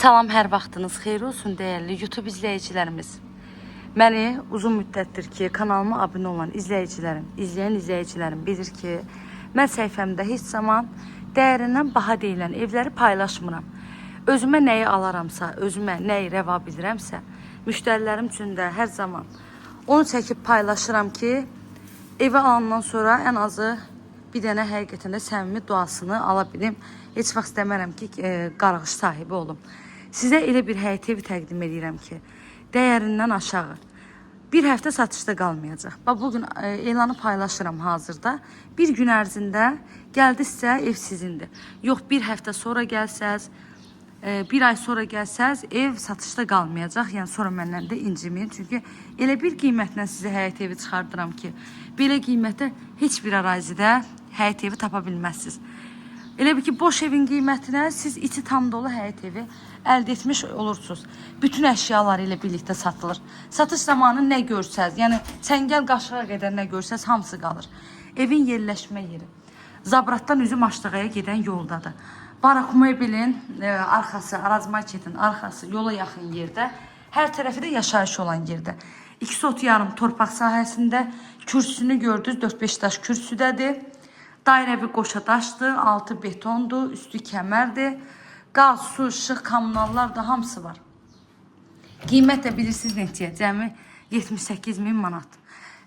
Salam, hər vaxtınız xeyir olsun dəyərli YouTube izləyicilərimiz. Məni uzun müddətdir ki, kanalıma abunə olan izləyən izləyicilərim bilir ki, mən səhifəmdə heç zaman dəyərindən baha deyilən evləri paylaşmıram. Özümə nəyi alaramsa, özümə nəyi rəva bilirəmsə, müştərilərim üçün də hər zaman onu çəkib paylaşıram ki, evi alandan sonra ən azı bir dənə həqiqətən də səmimi duasını ala bilim. Heç vaxt demərəm ki, qarğış sahibi olum. Sizə elə bir həyət evi təqdim edirəm ki, dəyərindən aşağı bir həftə satışda qalmayacaq. Bugün elanı paylaşıram hazırda. Bir gün ərzində gəldi sizə ev sizindir. Yox, bir həftə sonra gəlsəz, bir ay sonra gəlsəz ev satışda qalmayacaq. Yəni sonra məndən də inciməyin. Çünki elə bir qiymətlə sizə həyət evi çıxardıram ki, belə qiymətə heç bir ərazidə həyət evi tapa bilməzsiniz. Elə bir ki, boş evin qiymətinə siz içi tam dolu həyət evi əldə etmiş olursunuz. Bütün əşyaları ilə birlikdə satılır. Satış zamanı nə görsəz, yəni çəngəl qaşığa qədər nə görsəz, hamısı qalır. Evin yerləşmə yeri Zabratdan üzüm Aşdağaya gedən yoldadır. Barak Mobilin arxası, Araz Marketin arxası yola yaxın yerdə, hər tərəfi də yaşayış olan yerdə. 2 sot yarım torpaq sahəsində kürsünü gördünüz, 4-5 daş kürsüdədir. Dairəvi qoşa daşdır, altı betondur, üstü kəmərdir. Qaz, su, işıq, kommunallar da hamısı var. Qiymət də bilirsiniz neçəyə, cəmi 78.000 manat.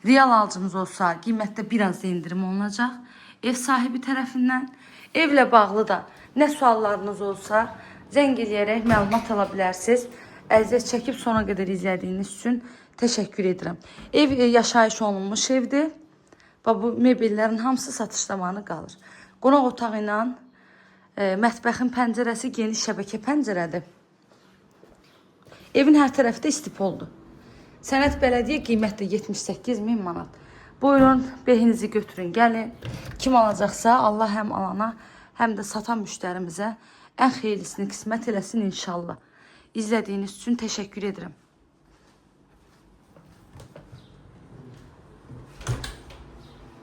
Real alıcınız olsa qiymətdə biraz da indirim olunacaq. Ev sahibi tərəfindən. Evlə bağlı da nə suallarınız olsa zəng eləyərək məlumat ala bilərsiniz. Əziyyət çəkib sona qədər izlədiyiniz üçün təşəkkür edirəm. Ev yaşayış olunmuş evdir. Bu mebellərin hamısı satış zamanı qalır. Qonaq otağı ilə mətbəxin pəncərəsi geniş şəbəkə pəncərədir. Evin hər tərəfi də istipoldur. Sənət Bələdiyyə qiymətdə 78.000 manat. Buyurun, behinizi götürün, gəlin. Kim alacaqsa Allah həm alana, həm də satan müştərimizə ən xeyirlisini qismət eləsin inşallah. İzlədiyiniz üçün təşəkkür edirəm.